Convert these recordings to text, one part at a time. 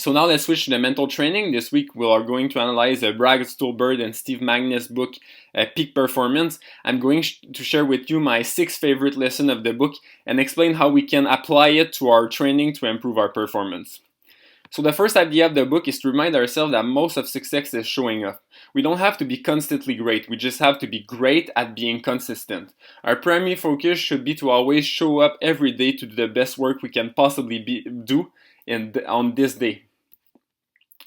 So now let's switch to the mental training. This week we are going to analyze Bragg, Stulberg, and Steve Magness' book, Peak Performance. I'm going to share with you my 6 favorite lessons of the book and explain how we can apply it to our training to improve our performance. So the first idea of the book is to remind ourselves that most of success is showing up. We don't have to be constantly great, we just have to be great at being consistent. Our primary focus should be to always show up every day to do the best work we can possibly do on this day.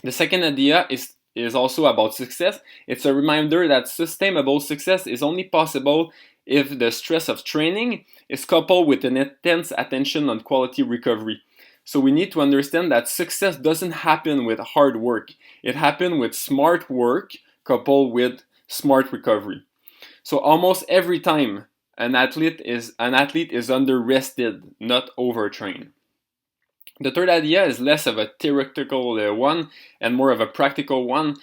The second idea is also about success. It's a reminder that sustainable success is only possible if the stress of training is coupled with an intense attention on quality recovery. So we need to understand that success doesn't happen with hard work. It happens with smart work coupled with smart recovery. So almost every time an athlete is under rested, not overtrained. The third idea is less of a theoretical one and more of a practical one.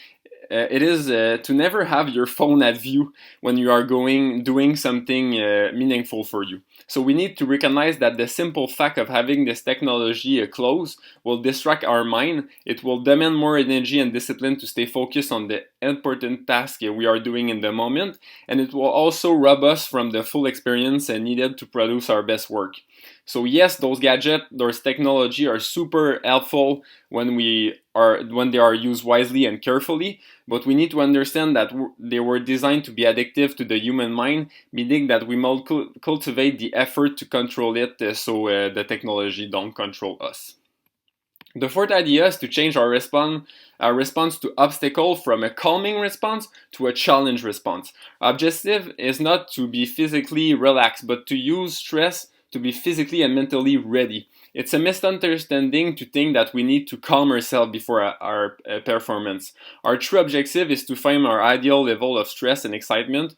It is to never have your phone at view when you are doing something meaningful for you. So we need to recognize that the simple fact of having this technology close will distract our mind. It will demand more energy and discipline to stay focused on the important task we are doing in the moment, and it will also rob us from the full experience needed to produce our best work. So yes, those gadgets, those technology are super helpful when they are used wisely and carefully, but we need to understand that they were designed to be addictive to the human mind, meaning that we must cultivate the effort to control it so the technology don't control us. The fourth idea is to change our response to obstacle from a calming response to a challenge response. Our objective is not to be physically relaxed, but to use stress to be physically and mentally ready. It's a misunderstanding to think that we need to calm ourselves before our performance. Our true objective is to find our ideal level of stress and excitement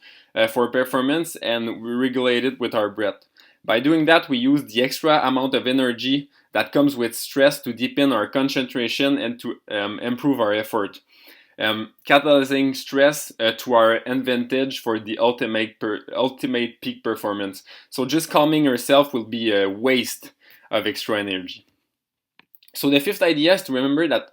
for performance, and we regulate it with our breath. By doing that, we use the extra amount of energy that comes with stress to deepen our concentration and to improve our effort. Catalyzing stress to our advantage for the ultimate peak performance. So just calming yourself will be a waste of extra energy. So the fifth idea is to remember that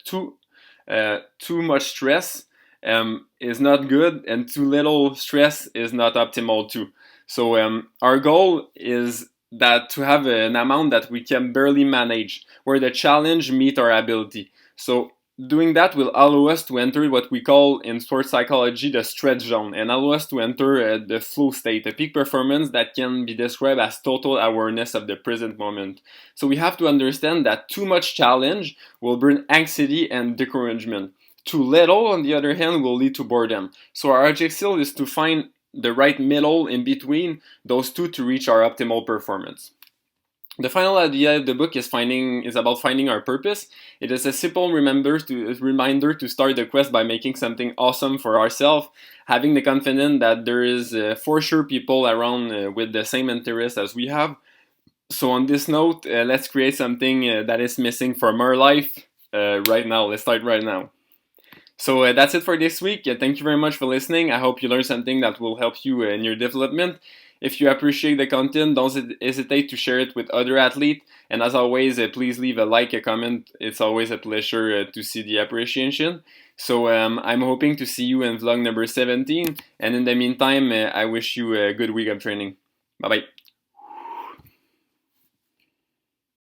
too much stress is not good, and too little stress is not optimal too. So our goal is that to have an amount that we can barely manage, where the challenge meets our ability. So doing that will allow us to enter what we call in sports psychology the stretch zone, and allow us to enter the flow state, a peak performance that can be described as total awareness of the present moment. So we have to understand that too much challenge will bring anxiety and discouragement. Too little, on the other hand, will lead to boredom. So our objective is to find the right middle in between those two to reach our optimal performance. The final idea of the book is about finding our purpose. It is a simple reminder to start the quest by making something awesome for ourselves, having the confidence that there is for sure people around with the same interests as we have. So on this note, let's create something that is missing from our life right now. Let's start right now. So that's it for this week. Thank you very much for listening. I hope you learned something that will help you in your development. If you appreciate the content, don't hesitate to share it with other athletes. And as always, please leave a like, a comment. It's always a pleasure to see the appreciation. So I'm hoping to see you in vlog number 17. And in the meantime, I wish you a good week of training. Bye-bye.